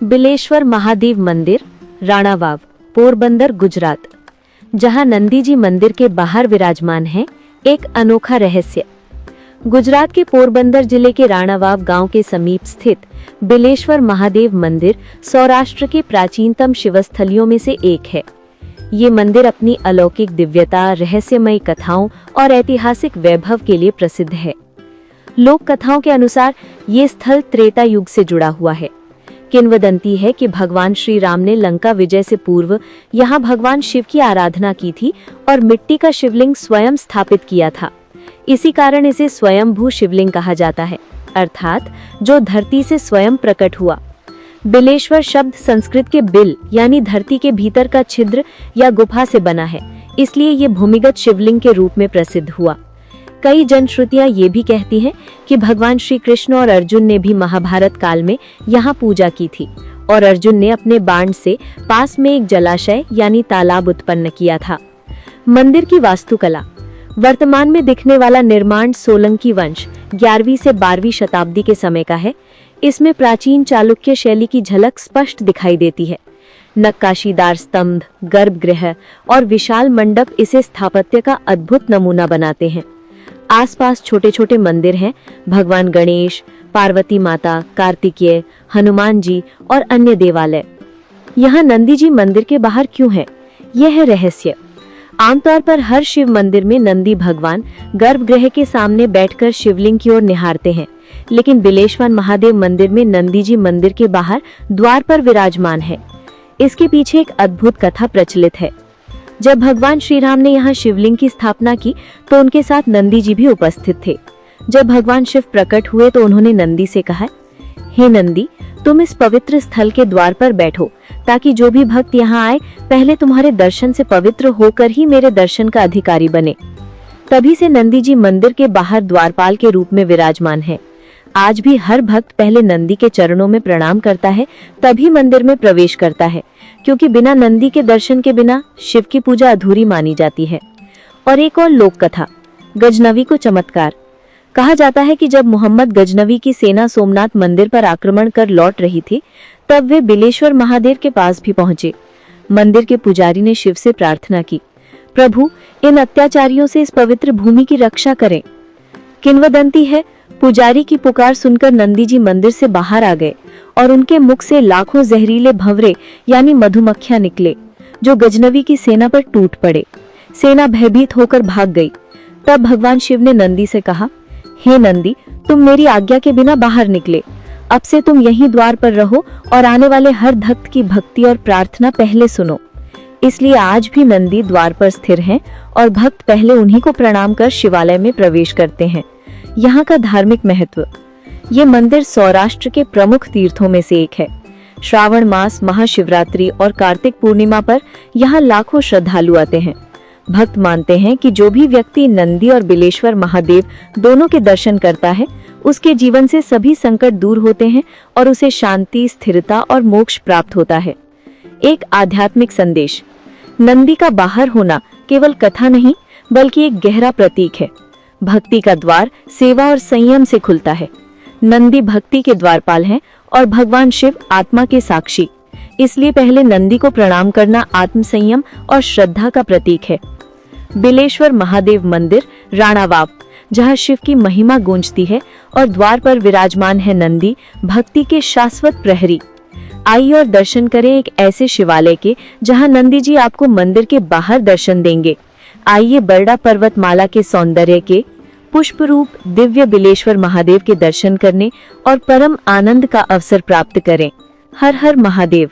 बिलेश्वर महादेव मंदिर, राणावाव, पोरबंदर, गुजरात। जहां नंदी जी मंदिर के बाहर विराजमान है, एक अनोखा रहस्य। गुजरात के पोरबंदर जिले के राणावाव गांव के समीप स्थित बिलेश्वर महादेव मंदिर सौराष्ट्र के प्राचीनतम शिवस्थलियों में से एक है। ये मंदिर अपनी अलौकिक दिव्यता, रहस्यमयी कथाओं और ऐतिहासिक वैभव के लिए प्रसिद्ध है। लोक कथाओं के अनुसार ये स्थल त्रेता युग से जुड़ा हुआ है। किंवदंती है कि भगवान श्री राम ने लंका विजय से पूर्व यहाँ भगवान शिव की आराधना की थी और मिट्टी का शिवलिंग स्वयं स्थापित किया था। इसी कारण इसे स्वयंभू शिवलिंग कहा जाता है, अर्थात जो धरती से स्वयं प्रकट हुआ। बिलेश्वर शब्द संस्कृत के बिल यानी धरती के भीतर का छिद्र या गुफा से बना है, इसलिए ये भूमिगत शिवलिंग के रूप में प्रसिद्ध हुआ। कई जनश्रुतियां ये भी कहती हैं कि भगवान श्री कृष्ण और अर्जुन ने भी महाभारत काल में यहाँ पूजा की थी और अर्जुन ने अपने बाण से पास में एक जलाशय यानी तालाब उत्पन्न किया था। मंदिर की वास्तुकला। वर्तमान में दिखने वाला निर्माण सोलंकी वंश 11वीं से 12वीं शताब्दी के समय का है। इसमें प्राचीन चालुक्य शैली की झलक स्पष्ट दिखाई देती है। नक्काशीदार स्तंभ, गर्भगृह और विशाल मंडप इसे स्थापत्य का अद्भुत नमूना बनाते हैं। आसपास छोटे छोटे मंदिर हैं, भगवान गणेश, पार्वती माता, कार्तिकेय, हनुमान जी और अन्य देवालय। यहाँ नंदी जी मंदिर के बाहर क्यों है? यह है रहस्य। आमतौर पर हर शिव मंदिर में नंदी भगवान गर्भगृह के सामने बैठकर शिवलिंग की ओर निहारते हैं, लेकिन बिलेश्वर महादेव मंदिर में नंदी जी मंदिर के बाहर द्वार पर विराजमान है। इसके पीछे एक अद्भुत कथा प्रचलित है। जब भगवान श्री राम ने यहाँ शिवलिंग की स्थापना की तो उनके साथ नंदी जी भी उपस्थित थे। जब भगवान शिव प्रकट हुए तो उन्होंने नंदी से कहा, हे नंदी, तुम इस पवित्र स्थल के द्वार पर बैठो ताकि जो भी भक्त यहाँ आए पहले तुम्हारे दर्शन से पवित्र होकर ही मेरे दर्शन का अधिकारी बने। तभी से नंदी जी मंदिर के बाहर द्वारपाल के रूप में विराजमान है। आज भी हर भक्त पहले नंदी के चरणों में प्रणाम करता है, तभी मंदिर में प्रवेश करता है, क्योंकि बिना नंदी के दर्शन के बिना शिव की पूजा अधूरी मानी जाती है। और एक और लोक कथा, गजनवी को चमत्कार। कहा जाता है कि जब मोहम्मद गजनवी की सेना सोमनाथ मंदिर पर आक्रमण कर लौट रही थी, तब वे बिलेश्वर महादेव के पास भी पहुंचे। मंदिर के पुजारी ने शिव से प्रार्थना की, प्रभु, इन अत्याचारियों से इस पवित्र भूमि की रक्षा करें। किंवदंती है, पुजारी की पुकार सुनकर नंदी जी मंदिर से बाहर आ गए और उनके मुख से लाखों जहरीले भंवरे यानी मधुमक्खियां निकले, जो गजनवी की सेना पर टूट पड़े। सेना भयभीत होकर भाग गई। तब भगवान शिव ने नंदी से कहा, हे नंदी, तुम मेरी आज्ञा के बिना बाहर निकले। अब से तुम यहीं द्वार पर रहो और आने वाले हर भक्त की भक्ति और प्रार्थना पहले सुनो। इसलिए आज भी नंदी द्वार पर स्थिर हैं और भक्त पहले उन्हीं को प्रणाम कर शिवालय में प्रवेश करते हैं। यहाँ का धार्मिक महत्व। ये मंदिर सौराष्ट्र के प्रमुख तीर्थों में से एक है। श्रावण मास, महाशिवरात्रि और कार्तिक पूर्णिमा पर यहाँ लाखों श्रद्धालु आते हैं। भक्त मानते हैं कि जो भी व्यक्ति नंदी और बिलेश्वर महादेव दोनों के दर्शन करता है, उसके जीवन से सभी संकट दूर होते हैं और उसे शांति, स्थिरता और मोक्ष प्राप्त होता है। एक आध्यात्मिक संदेश। नंदी का बाहर होना केवल कथा नहीं, बल्कि एक गहरा प्रतीक है। भक्ति का द्वार सेवा और संयम से खुलता है। नंदी भक्ति के द्वारपाल हैं और भगवान शिव आत्मा के साक्षी। इसलिए पहले नंदी को प्रणाम करना आत्म संयम और श्रद्धा का प्रतीक है। बिलेश्वर महादेव मंदिर, राणावाव, जहां शिव की महिमा गूंजती है और द्वार पर विराजमान है नंदी, भक्ति के शाश्वत प्रहरी। आइए और दर्शन करें एक ऐसे शिवालय के जहां नंदी जी आपको मंदिर के बाहर दर्शन देंगे। आइए बरड़ा पर्वतमाला के सौंदर्य के पुष्प रूप दिव्य बिलेश्वर महादेव के दर्शन करने और परम आनंद का अवसर प्राप्त करें। हर हर महादेव।